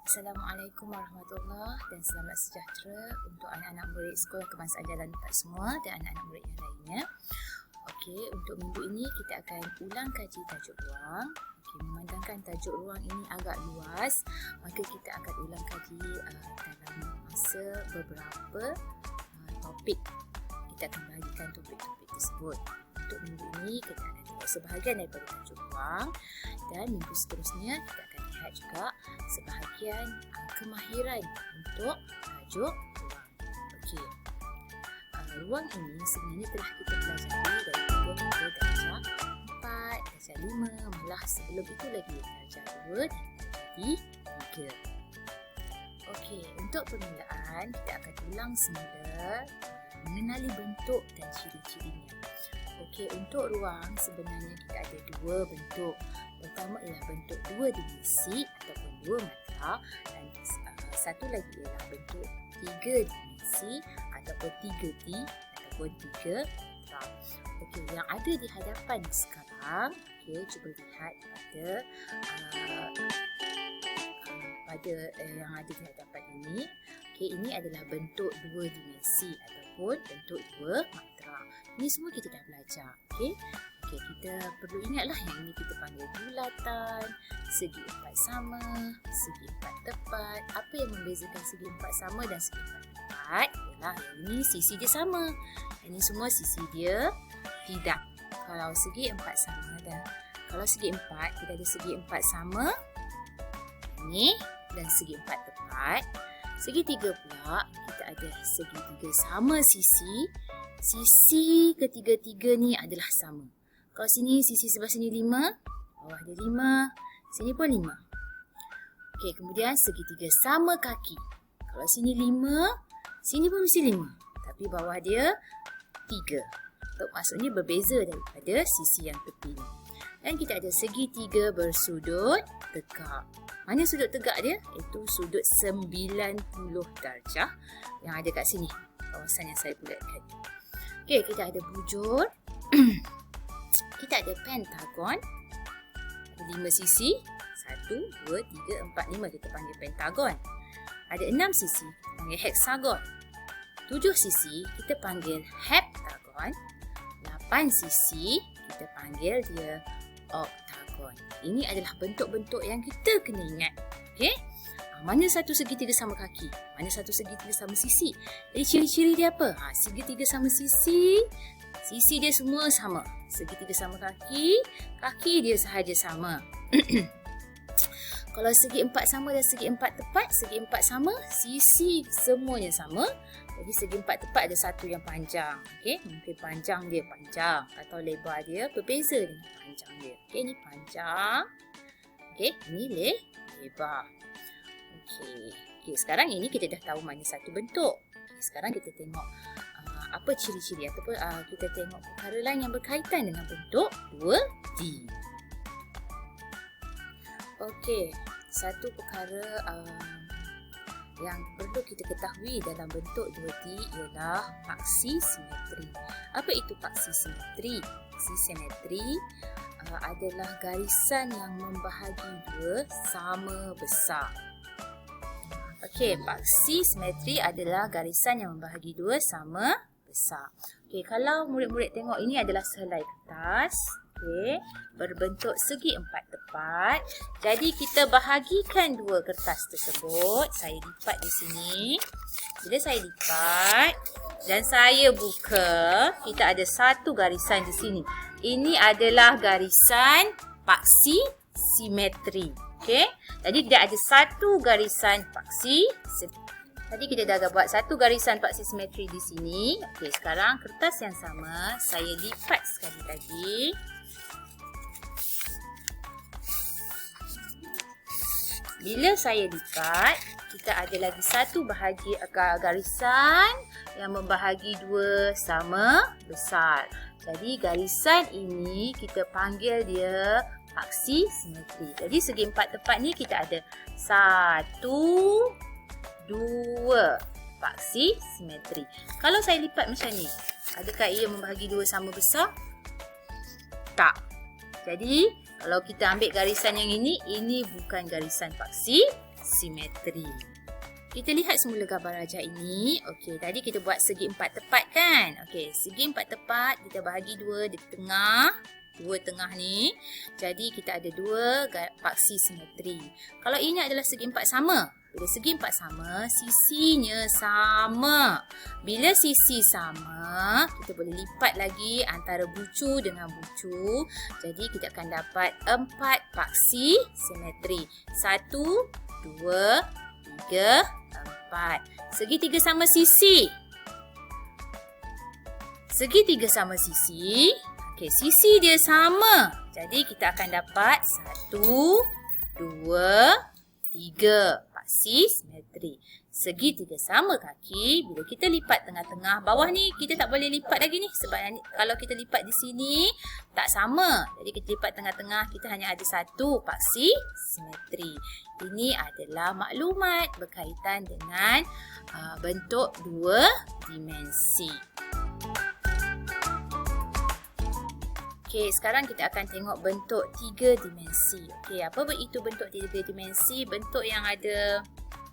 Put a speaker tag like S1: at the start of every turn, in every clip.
S1: Assalamualaikum warahmatullahi dan selamat sejahtera untuk anak-anak murid Sekolah Kebangsaan Jalan 4 semua dan anak-anak murid yang lainnya. Okey, untuk minggu ini kita akan ulang kaji tajuk ruang. Okey, memandangkan tajuk ruang ini agak luas, maka kita akan ulang kaji dalam masa beberapa topik. Kita akan bahagikan topik-topik tersebut. Untuk minggu ini kita akan lihat sebahagian daripada tajuk ruang dan minggu seterusnya kita akan lihat juga sebahagian kemahiran untuk tajuk ruang. Okey. Ruang ini sebenarnya telah kita pelajari dari darjah 4, darjah 5, malah sebelum itu lagi darjah 2 dan jadi 3. Okey, untuk permulaan kita akan ulang semula mengenali bentuk dan ciri-cirinya. Okey, untuk ruang sebenarnya kita ada dua bentuk. Pertama ialah bentuk dua dimensi ataupun dua matra dan satu lagi ialah bentuk tiga dimensi ataupun 3D ataupun tiga matra. Okey, yang ada di hadapan sekarang, okey, cuba lihat pada yang ada di hadapan ini. Okey, ini adalah bentuk dua dimensi ataupun bentuk dua matra. Ini semua kita dah belajar. Okey, kita perlu ingatlah yang ini kita panggil bulatan, segi empat sama, segi empat tepat. Apa yang membezakan segi empat sama dan segi empat tepat ialah yang ini sisi dia sama. Ini semua sisi dia tidak. Kalau segi empat sama dan kalau segi empat, kita ada segi empat sama ini dan segi empat tepat. Segi tiga pula, kita ada segi tiga sama sisi. Sisi ketiga-tiga ni adalah sama. Kalau sini, sisi sebelah sini 5, bawah dia 5, sini pun 5. Okey, kemudian segitiga sama kaki. Kalau sini 5, sini pun mesti 5. Tapi bawah dia 3. Maksudnya berbeza daripada sisi yang tepi ni. Dan kita ada segitiga bersudut tegak. Mana sudut tegak dia? Itu sudut 90 darjah yang ada kat sini. Kawasan yang saya bulatkan. Okey, kita ada bujur. Kita ada pentagon. Ada 5 sisi. 1, 2, 3, 4, 5. Kita panggil pentagon. Ada 6 sisi. Kita panggil heksagon. 7 sisi. Kita panggil heptagon. 8 sisi. Kita panggil dia oktagon. Ini adalah bentuk-bentuk yang kita kena ingat. Okey? Mana satu segitiga sama kaki? Mana satu segitiga sama sisi? Jadi ciri-ciri dia apa? Segitiga sama sisi. Sisi dia semua sama. Segitiga sama kaki. Kaki dia sahaja sama. Kalau segi empat sama dan segi empat tepat. Segi empat sama, sisi semuanya sama. Jadi segi empat tepat ada satu yang panjang. Okey, mungkin panjang dia panjang atau lebar dia berbeza dengan panjang dia. Okey, ini panjang. Okey, ini lebar. Okey, sekarang ini kita dah tahu mana satu bentuk. Okay, sekarang kita tengok apa ciri-ciri ataupun kita tengok perkara lain yang berkaitan dengan bentuk 2D. Okey, satu perkara yang perlu kita ketahui dalam bentuk 2D ialah paksi simetri. Apa itu paksi simetri? Paksi simetri adalah garisan yang membahagi dua sama besar. Okey, paksi simetri adalah garisan yang membahagi dua sama besar. Okey, kalau murid-murid tengok ini adalah sehelai kertas. Okey, berbentuk segi empat tepat. Jadi kita bahagikan dua kertas tersebut. Saya lipat di sini. Bila saya lipat dan saya buka, kita ada satu garisan di sini. Ini adalah garisan paksi simetri. Okey, jadi dia ada satu garisan paksi. Tadi kita dah buat satu garisan paksi simetri di sini. Okey, sekarang kertas yang sama saya lipat sekali lagi. Bila saya lipat, kita ada lagi satu garisan yang membahagi dua sama besar. Jadi garisan ini kita panggil dia paksi simetri. Jadi segi empat tepat ni kita ada 1, 2 paksi simetri. Kalau saya lipat macam ni, adakah ia membahagi dua sama besar? Tak. Jadi kalau kita ambil garisan yang ini bukan garisan paksi simetri. Kita lihat semula gambar rajah ini. Okey, tadi kita buat segi 4 tepat kan? Okey, segi 4 tepat kita bahagi 2 di tengah. 2 tengah ni. Jadi kita ada 2 paksi simetri. Kalau ini adalah segi 4 sama. Bila segi 4 sama, sisinya sama. Bila sisi sama, kita boleh lipat lagi antara bucu dengan bucu. Jadi kita akan dapat 4 paksi simetri. 1, 2, 3, 4. Segitiga sama sisi. Segitiga sama sisi. Okey, sisi dia sama. Jadi kita akan dapat 1, 2, 3 paksi simetri. Segitiga sama kaki. Bila kita lipat tengah-tengah, bawah ni kita tak boleh lipat lagi ni. Sebab kalau kita lipat di sini, tak sama. Jadi kita lipat tengah-tengah, kita hanya ada 1 paksi simetri. Ini adalah maklumat berkaitan dengan bentuk 2 dimensi. Okey, sekarang kita akan tengok bentuk 3 dimensi. Okey, apa itu bentuk 3 dimensi? Bentuk yang ada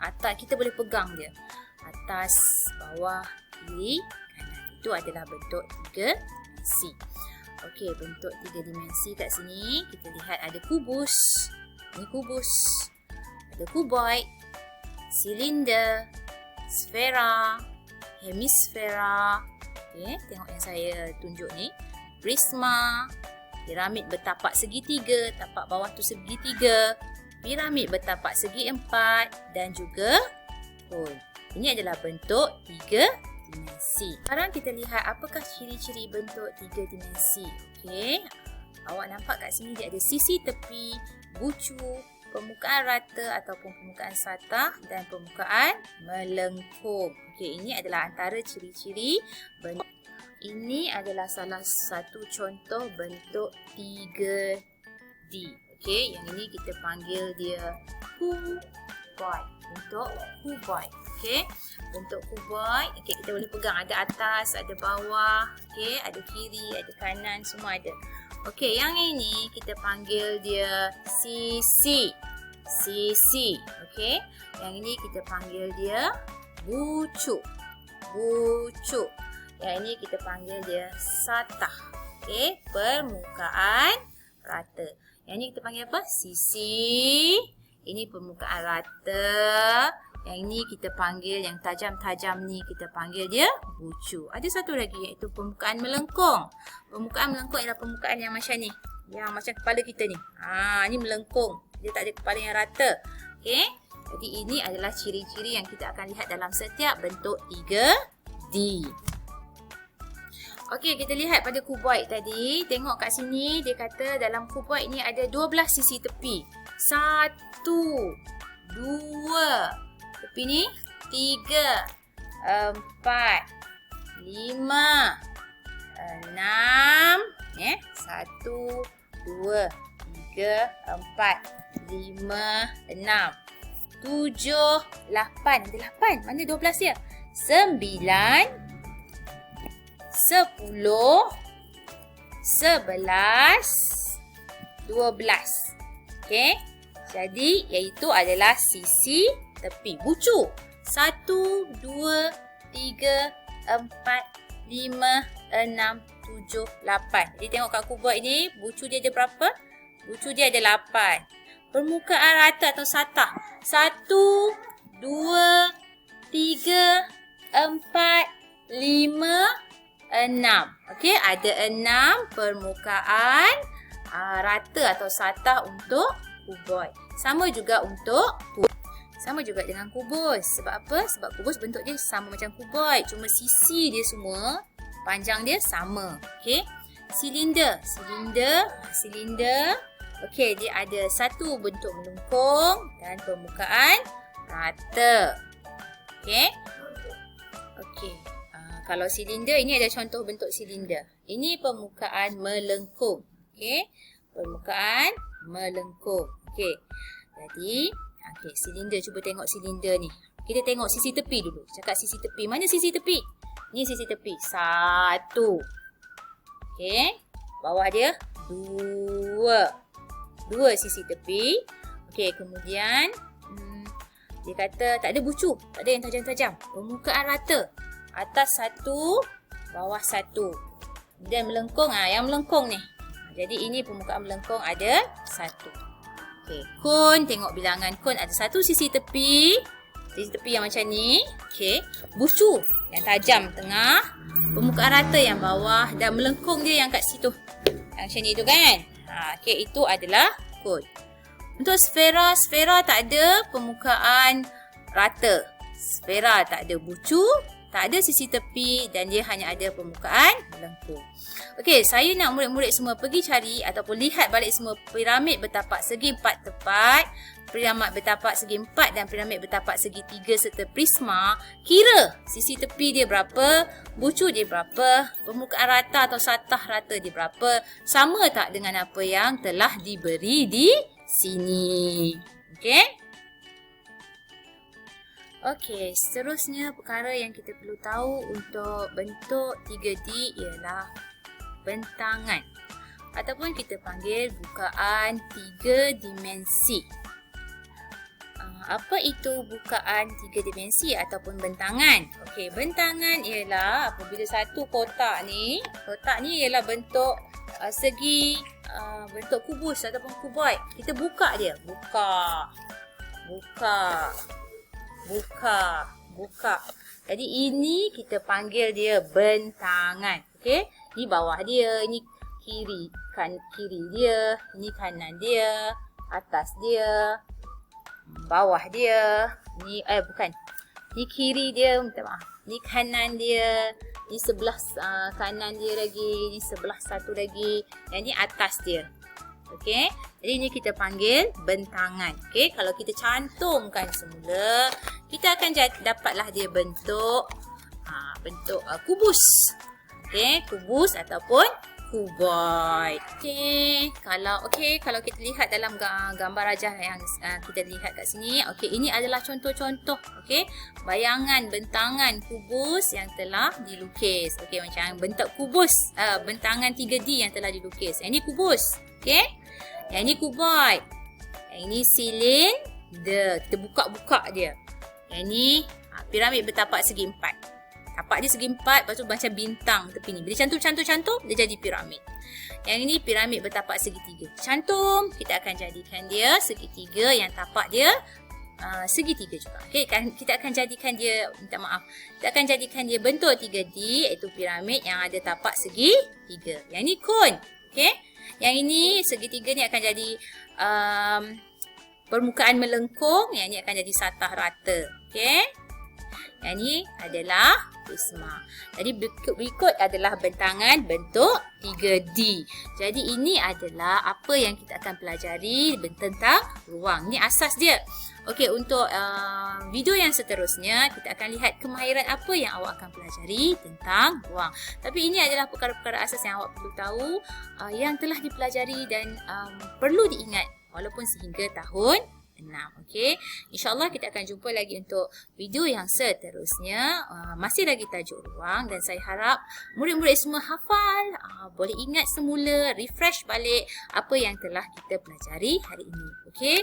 S1: atas, kita boleh pegang dia. Atas, bawah, kiri, kanan. Itu adalah bentuk 3 dimensi. Okey, bentuk 3 dimensi kat sini, kita lihat ada kubus. Ini kubus. Ada kuboid, silinder, sfera, hemisfera. Okey, tengok yang saya tunjuk ni. Prisma, piramid bertapak segitiga, tapak bawah tu segitiga, piramid bertapak segi 4 dan juga cone. Ini adalah bentuk 3 dimensi. Sekarang kita lihat apakah ciri-ciri bentuk 3 dimensi. Okey. Awak nampak kat sini dia ada sisi tepi, bucu, permukaan rata ataupun permukaan satah dan permukaan melengkung. Okey, ini adalah antara ciri-ciri bentuk. Ini adalah salah satu contoh bentuk 3D. Okey, yang ini kita panggil dia cuboid. Bentuk cuboid. Okey, bentuk cuboid. Okey, kita boleh pegang, ada atas, ada bawah, okey, ada kiri, ada kanan, semua ada. Okey, yang ini kita panggil dia sisi. Sisi. Okey, yang ini kita panggil dia bucu. Bucu. Yang ini kita panggil dia satah. Okey, permukaan rata. Yang ini kita panggil apa? Sisi. Ini permukaan rata. Yang ini kita panggil, yang tajam-tajam ni kita panggil dia bucu. Ada satu lagi iaitu permukaan melengkung. Permukaan melengkung ialah permukaan yang macam ni. Yang macam kepala kita ni. Ni melengkung. Dia tak ada kepala yang rata. Okey. Jadi ini adalah ciri-ciri yang kita akan lihat dalam setiap bentuk 3D. Okey, kita lihat pada kuboid tadi. Tengok kat sini, dia kata dalam kuboid ni ada 12 sisi tepi. 1, 2, tepi ni 3, 4, 5, 6, 1, 2, 3, 4, 5, 6, 7, 8, 8. Mana 12 dia? 9, 10, 11, 12. Okey. Jadi iaitu adalah sisi tepi. Bucu. 1, 2, 3, 4, 5, 6, 7, 8. Jadi tengok kat kuboid ni, bucu dia ada berapa? Bucu dia ada 8. Permukaan rata atau satah. 1, 2, 3, 4, 5, 6. Okey, ada 6 permukaan rata atau satah untuk kuboid. Sama juga untuk dengan kubus. Sebab apa? Sebab kubus bentuk dia sama macam kuboid, cuma sisi dia semua, panjang dia sama. Okey. Silinder. Okey, dia ada satu bentuk melengkung dan permukaan rata. Okey. Okey. Kalau silinder, ini ada contoh bentuk silinder. Ini permukaan melengkung. Okey. Permukaan melengkung. Okey. Jadi, okey, silinder, cuba tengok silinder ni. Kita tengok sisi tepi dulu. Cakap sisi tepi. Mana sisi tepi? Ni sisi tepi. 1. Okey. Bawah dia 2. 2 sisi tepi. Okey, kemudian Dia kata tak ada bucu, tak ada yang tajam-tajam. Permukaan rata. Atas satu, bawah satu. Dan melengkung, yang melengkung ni. Jadi ini permukaan melengkung ada satu. Okey, kon, tengok bilangan kon ada satu sisi tepi. Sisi tepi yang macam ni. Okey, bucu yang tajam tengah. Permukaan rata yang bawah dan melengkung dia yang kat situ. Yang macam ni tu kan. Okey, itu adalah kon. Untuk sfera, sfera tak ada permukaan rata. Sfera tak ada bucu, tak ada sisi tepi dan dia hanya ada permukaan melengkung. Okey, saya nak murid-murid semua pergi cari ataupun lihat balik semua piramid bertapak segi 4 tepat, piramid bertapak segi 4 dan piramid bertapak segi 3 serta prisma. Kira sisi tepi dia berapa, bucu dia berapa, permukaan rata atau satah rata dia berapa, sama tak dengan apa yang telah diberi di sini. Okey? Okey, seterusnya perkara yang kita perlu tahu untuk bentuk 3D ialah bentangan ataupun kita panggil bukaan 3 dimensi. Apa itu bukaan 3 dimensi ataupun bentangan? Okey, bentangan ialah apabila satu kotak ni ialah bentuk segi bentuk kubus ataupun kuboid. Kita buka dia. Buka. Jadi ini kita panggil dia bentangan. Okey? Ni bawah dia, ni kiri dia, ni kanan dia, atas dia, bawah dia. Ni Ni kiri dia, minta maaf. Ni kanan dia, ni sebelah kanan dia lagi, ni sebelah satu lagi, yang ni atas dia. Okey, jadi ini kita panggil bentangan. Okey, kalau kita cantumkan semula, kita akan dapatlah dia bentuk kubus. Okey, kubus ataupun kuboid. Okey, kalau kita lihat dalam gambar rajah yang kita lihat kat sini, okey, ini adalah contoh-contoh, okey, bayangan bentangan kubus yang telah dilukis. Okey, macam bentuk kubus, bentangan 3D yang telah dilukis. Yang ini kubus, okey. Yang ini kuboid. Yang ini silinder. Kita buka-buka dia. Yang ini piramid bertapak segi 4. Tapak dia segi 4, lepas tu macam bintang tepi ni. Bila cantum, dia jadi piramid. Yang ini piramid bertapak segi 3. Cantum, kita akan jadikan dia segi 3 yang tapak dia segi 3 juga. Okey, kita akan jadikan dia, kita akan jadikan dia bentuk 3D, iaitu piramid yang ada tapak segi 3. Yang ini kon. Okey. Yang ini segi 3 ni akan jadi permukaan melengkung, yang ini akan jadi satah rata. Okey. Yang ini adalah prisma. Jadi berikut adalah bentangan bentuk 3D. Jadi ini adalah apa yang kita akan pelajari tentang ruang. Ini asas dia. Okey, untuk video yang seterusnya kita akan lihat kemahiran apa yang awak akan pelajari tentang ruang. Tapi ini adalah perkara-perkara asas yang awak perlu tahu, yang telah dipelajari dan perlu diingat walaupun sehingga tahun 6. Okey, InsyaAllah kita akan jumpa lagi untuk video yang seterusnya. Masih lagi tajuk ruang dan saya harap murid-murid semua hafal, boleh ingat semula, refresh balik apa yang telah kita pelajari hari ini. Okey,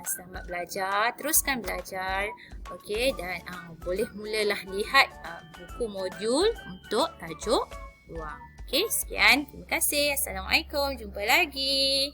S1: selamat belajar, teruskan belajar. Okey, dan boleh mulalah lihat buku modul untuk tajuk ruang. Okey, sekian. Terima kasih. Assalamualaikum. Jumpa lagi.